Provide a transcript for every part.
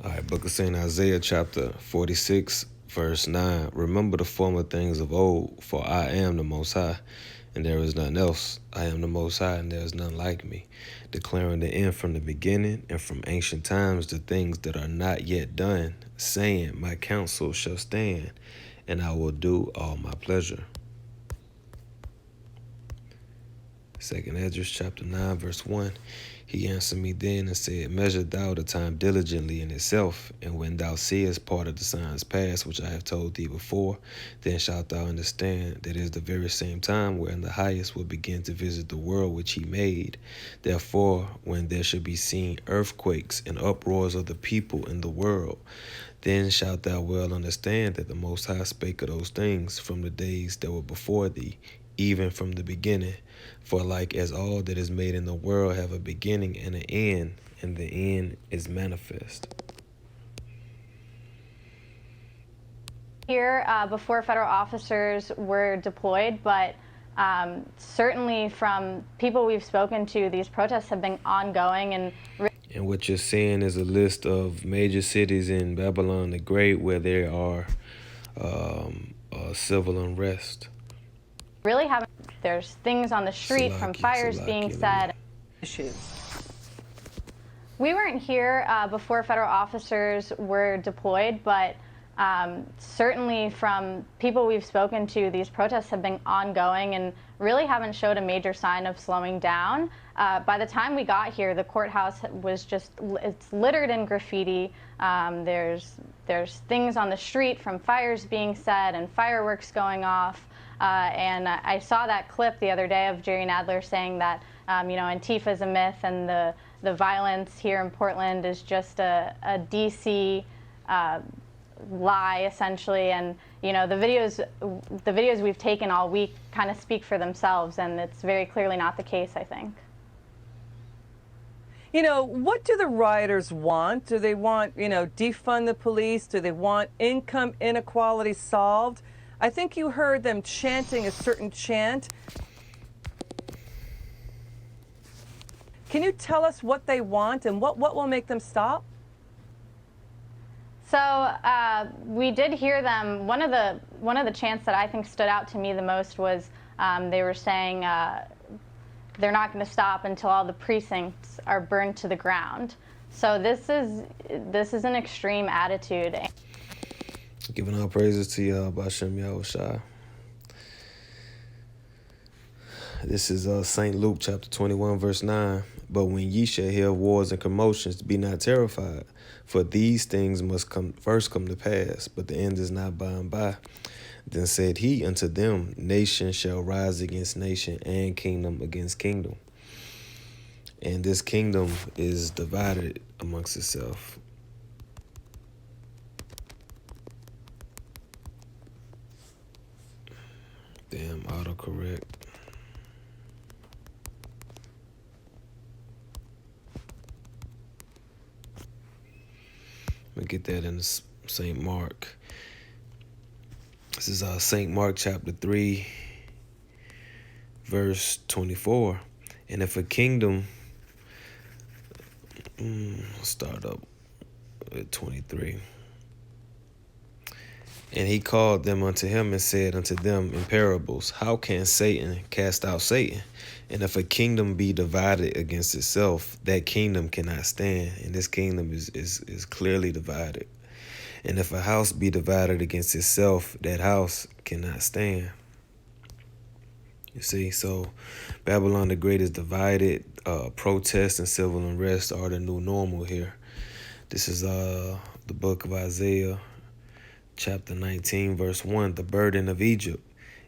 All right, Book of St. Isaiah, chapter 46, verse 9. Remember the former things of old, for I am the Most High, and there is none else. I am the Most High, and there is none like me, declaring the end from the beginning, and from ancient times the things that are not yet done, saying, My counsel shall stand, and I will do all my pleasure. Second Esdras chapter 9, verse 1. He answered me then and said, Measure thou the time diligently in itself, and when thou seest part of the signs past, which I have told thee before, then shalt thou understand that it is the very same time wherein the highest will begin to visit the world which he made. Therefore, when there shall be seen earthquakes and uproars of the people in the world, then shalt thou well understand that the Most High spake of those things from the days that were before thee, even from the beginning. For like as all that is made in the world have a beginning and an end, and the end is manifest. Here before federal officers were deployed, but certainly from people we've spoken to, these protests have been ongoing. And what you're seeing is a list of major cities in Babylon the Great where there are civil unrest. Really haven't. There's things on the street from fires being set. Issues. We weren't here before federal officers were deployed, but certainly from people we've spoken to, these protests have been ongoing and really haven't showed a major sign of slowing down. By the time we got here, the courthouse was it's littered in graffiti. There's things on the street from fires being set and fireworks going off. And I saw that clip the other day of Jerry Nadler saying that, Antifa is a myth and the violence here in Portland is just a DC lie, essentially. And, the videos we've taken all week kind of speak for themselves, and it's very clearly not the case, I think. What do the rioters want? Do they want, defund the police? Do they want income inequality solved? I think you heard them chanting a certain chant. Can you tell us what they want and what will make them stop? So we did hear them. One of the chants that I think stood out to me the most was they were saying they're not going to stop until all the precincts are burned to the ground. So this is an extreme attitude. Giving all praises to Yah B'Shem Yahushua. This is St. Luke chapter 21, verse 9. But when ye shall hear of wars and commotions, be not terrified, for these things must first come to pass, but the end is not by and by. Then said he unto them, Nation shall rise against nation, and kingdom against kingdom. And this kingdom is divided amongst itself. Damn, autocorrect. Let me get that in St. Mark. This is St. Mark chapter 3, verse 24. And if a kingdom, I'll start up at 23. And he called them unto him and said unto them in parables, How can Satan cast out Satan? And if a kingdom be divided against itself, that kingdom cannot stand. And this kingdom is clearly divided. And if a house be divided against itself, that house cannot stand. You see, so Babylon the Great is divided. Protests and civil unrest are the new normal here. This is the book of Isaiah, chapter 19, verse 1, the burden of Egypt.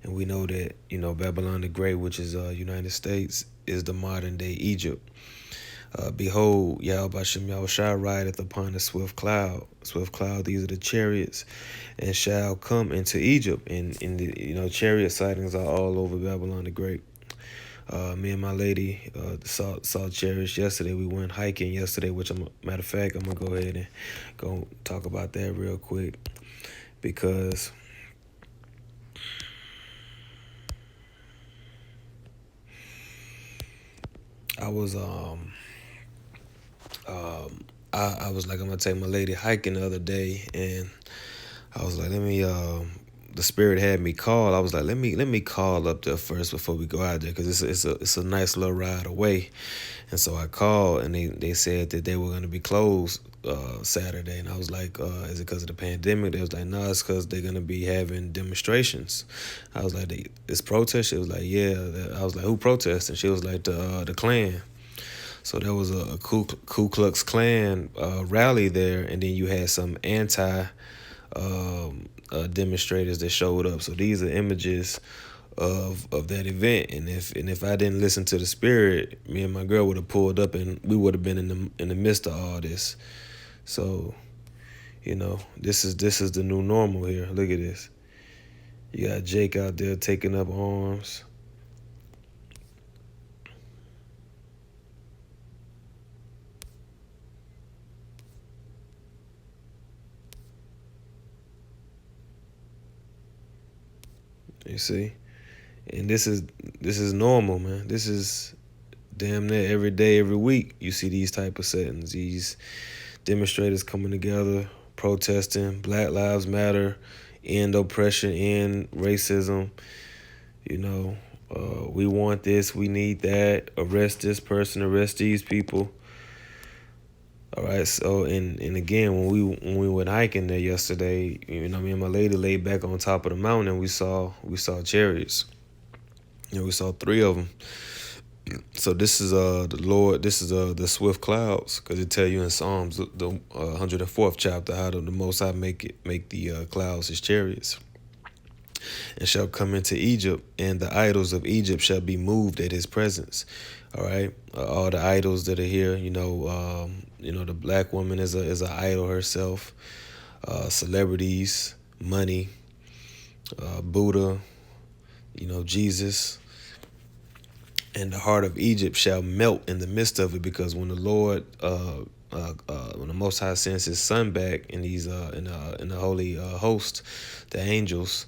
And we know that, Babylon the Great, which is United States, is the modern day Egypt. Behold, Yahweh B'Shem Yahushua rideth upon a swift cloud. Swift cloud, these are the chariots, and shall come into Egypt. And in the chariot sightings are all over Babylon the Great. Me and my lady saw chariots yesterday. We went hiking yesterday, which, matter of fact, I'm gonna go ahead and go talk about that real quick, because I was like, I'm gonna take my lady hiking the other day, and I was like, let me. The spirit had me call. I was like, let me call up there first before we go out there, because it's a nice little ride away. And so I called, and they said that they were gonna be closed Saturday, and I was like, is it because of the pandemic? They was like, no, it's because they're gonna be having demonstrations. I was like, it's protest? She was like, yeah. I was like, who protesting? She was like, the Klan. So there was a Ku Klux Klan rally there, and then you had some anti demonstrators that showed up. So these are images of that event, and if I didn't listen to the spirit, me and my girl would have pulled up, and we would have been in the midst of all this. So, this is the new normal here. Look at this. You got Jake out there taking up arms. You see? And this is normal, man. This is damn near every day, every week. You see these type of settings, these demonstrators coming together, protesting, Black Lives Matter, end oppression, end racism. We want this, we need that. Arrest this person, arrest these people. All right. So and again, when we went hiking there yesterday, me and my lady laid back on top of the mountain, and we saw chariots. We saw 3 of them. So this is the Lord. This is the swift clouds, because it tell you in Psalms, the 104th chapter, how the Most High make the clouds his chariots, and shall come into Egypt, and the idols of Egypt shall be moved at his presence. All right, all the idols that are here. The black woman is an idol herself. Celebrities, money, Buddha, Jesus. And the heart of Egypt shall melt in the midst of it, because when the Lord, when the Most High sends his son back, and he's in the holy host, the angels,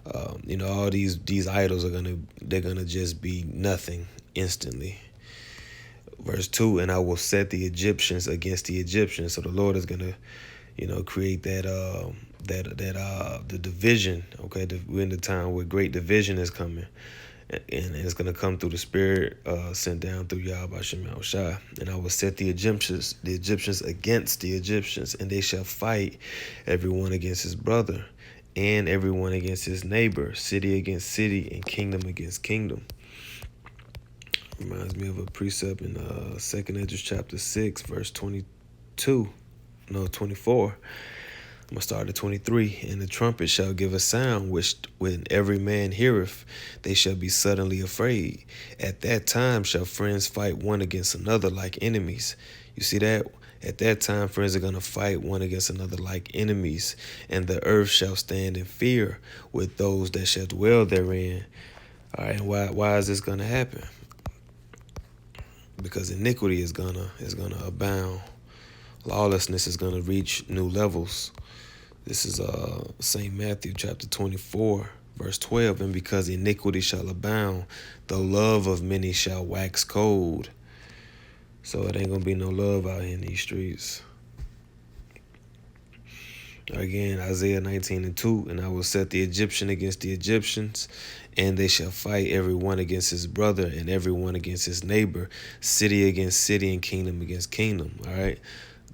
all these idols they're gonna just be nothing instantly. Verse 2, and I will set the Egyptians against the Egyptians. So the Lord is gonna, create that the division. Okay, we're in the time where great division is coming. And it's going to come through the Spirit sent down through Yahweh Shem Shai. And I will set the Egyptians against the Egyptians, and they shall fight everyone against his brother, and everyone against his neighbor, city against city, and kingdom against kingdom. Reminds me of a precept in 2nd Esdras chapter 6, verse 24. I'm going to start at 23. And the trumpet shall give a sound, which when every man heareth, they shall be suddenly afraid. At that time shall friends fight one against another like enemies. You see that? At that time, friends are going to fight one against another like enemies. And the earth shall stand in fear with those that shall dwell therein. All right, and why is this going to happen? Because iniquity is gonna abound. Lawlessness is going to reach new levels. This is St. Matthew chapter 24, verse 12. And because iniquity shall abound, the love of many shall wax cold. So it ain't going to be no love out here in these streets. Again, Isaiah 19:2. And I will set the Egyptian against the Egyptians, and they shall fight every one against his brother, and every one against his neighbor, city against city, and kingdom against kingdom. All right.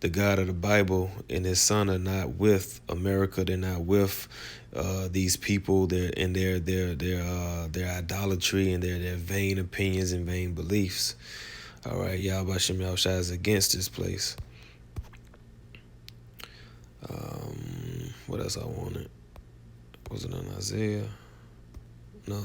The God of the Bible and his son are not with America. They're not with these people. They're in their idolatry and their vain opinions and vain beliefs. All right, Yahweh Shem Yahushua is against this place. What else I wanted? Was it on Isaiah? No.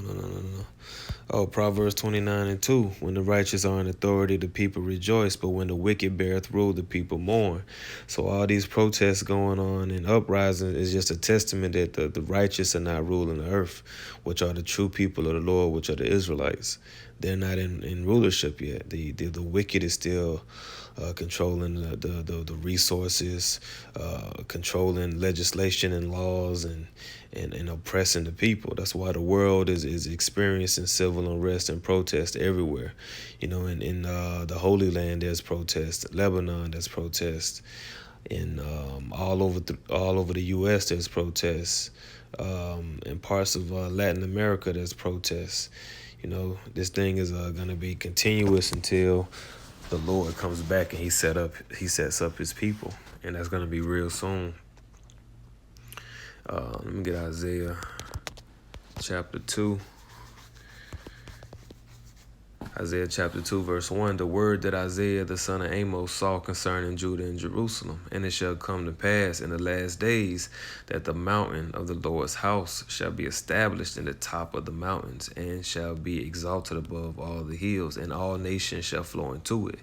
Oh, Proverbs 29:2. When the righteous are in authority, the people rejoice, but when the wicked beareth rule, the people mourn. So all these protests going on and uprising is just a testament that the righteous are not ruling the earth, which are the true people of the Lord, which are the Israelites. They're not in rulership yet. The wicked is still controlling the resources, controlling legislation and laws, and oppressing the people. That's why the world is experiencing civil unrest and protest everywhere. In the Holy Land there's protest, Lebanon there's protest, in all over the U.S. there's protests. In parts of Latin America there's protests. This thing is gonna be continuous until the Lord comes back and he sets up his people, and that's gonna be real soon. Let me get Isaiah chapter 2. Isaiah chapter 2, verse 1, the word that Isaiah the son of Amos saw concerning Judah and Jerusalem. And it shall come to pass in the last days that the mountain of the Lord's house shall be established in the top of the mountains, and shall be exalted above all the hills, and all nations shall flow into it.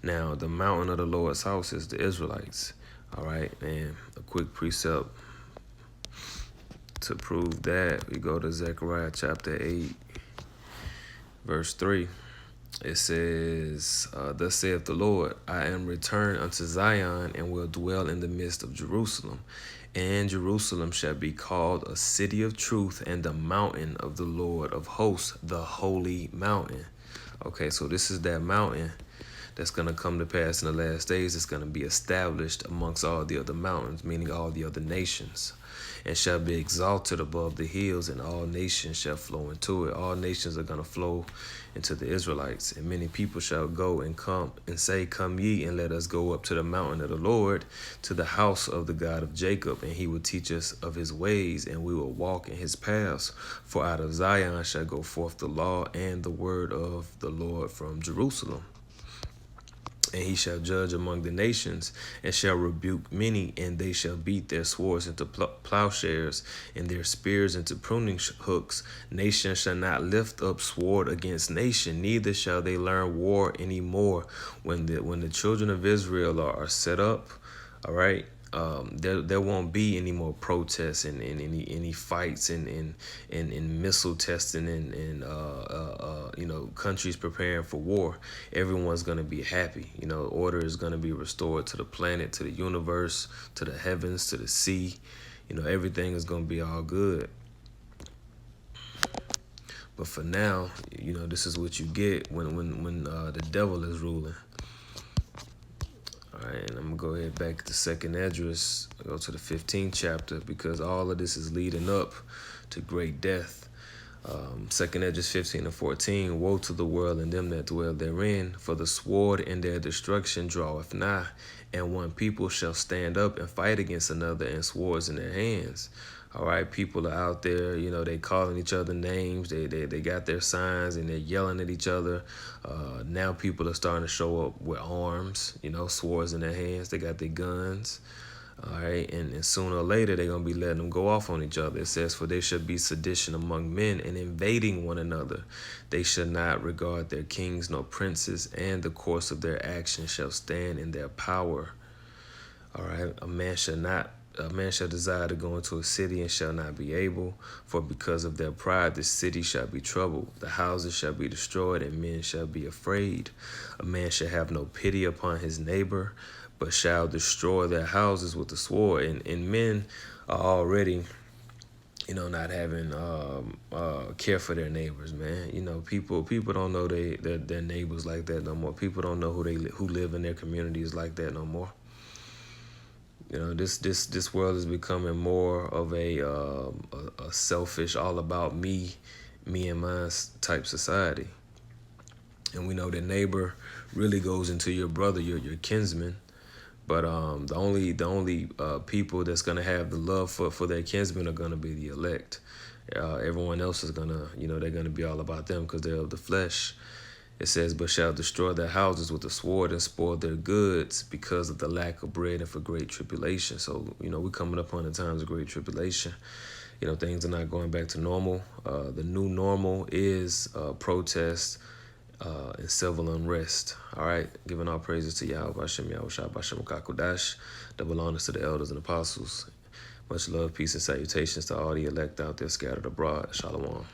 Now, the mountain of the Lord's house is the Israelites. All right, and a quick precept to prove that, we go to Zechariah chapter 8, verse 3. It says, thus saith the Lord, I am returned unto Zion, and will dwell in the midst of Jerusalem. And Jerusalem shall be called a city of truth, and the mountain of the Lord of hosts, the holy mountain. Okay, so this is that mountain that's going to come to pass in the last days. It's going to be established amongst all the other mountains, meaning all the other nations, and shall be exalted above the hills, and all nations shall flow into it. All nations are going to flow into the Israelites, and many people shall go and come and say, come ye, and let us go up to the mountain of the Lord, to the house of the God of Jacob, and he will teach us of his ways, and we will walk in his paths. For out of Zion shall go forth the law and the word of the Lord from Jerusalem. And he shall judge among the nations, and shall rebuke many, and they shall beat their swords into plowshares, and their spears into pruning hooks. Nation shall not lift up sword against nation, neither shall they learn war any more. When the children of Israel are set up, all right, there won't be any more protests and any fights and missile testing and countries preparing for war. Everyone's gonna be happy. Order is gonna be restored to the planet, to the universe, to the heavens, to the sea. Everything is gonna be all good. But for now, this is what you get when the devil is ruling. All right, and I'm going to go ahead back to 2nd Esdras, go to the 15th chapter, because all of this is leading up to great death. 2nd Esdras 15 and 14, woe to the world and them that dwell therein, for the sword in their destruction draweth nigh, and one people shall stand up and fight against another, and swords in their hands. All right, people are out there, they calling each other names. They got their signs, and they're yelling at each other. Now people are starting to show up with arms, swords in their hands. They got their guns. All right, and sooner or later, they're going to be letting them go off on each other. It says, for there shall be sedition among men, and invading one another. They shall not regard their kings nor princes, and the course of their action shall stand in their power. All right, a man shall desire to go into a city and shall not be able, for because of their pride the city shall be troubled, the houses shall be destroyed, and men shall be afraid. A man shall have no pity upon his neighbor, but shall destroy their houses with the sword. And men are already, not having care for their neighbors, man. People don't know their neighbors like that no more. People don't know who live in their communities like that no more. This world is becoming more of a selfish, all about me and mine type society. And we know that neighbor really goes into your brother, your kinsman. But the only people that's gonna have the love for their kinsmen are gonna be the elect. Everyone else is gonna, they're gonna be all about them because they're of the flesh. It says, but shall destroy their houses with the sword and spoil their goods because of the lack of bread and for great tribulation. So, we're coming up on the times of great tribulation. Things are not going back to normal. The new normal is protest and civil unrest. All right, giving all praises to Yahweh, Hashem, Yahushua, Bashem, Kakodash, double honors to the elders and apostles. Much love, peace, and salutations to all the elect out there scattered abroad. Shalom.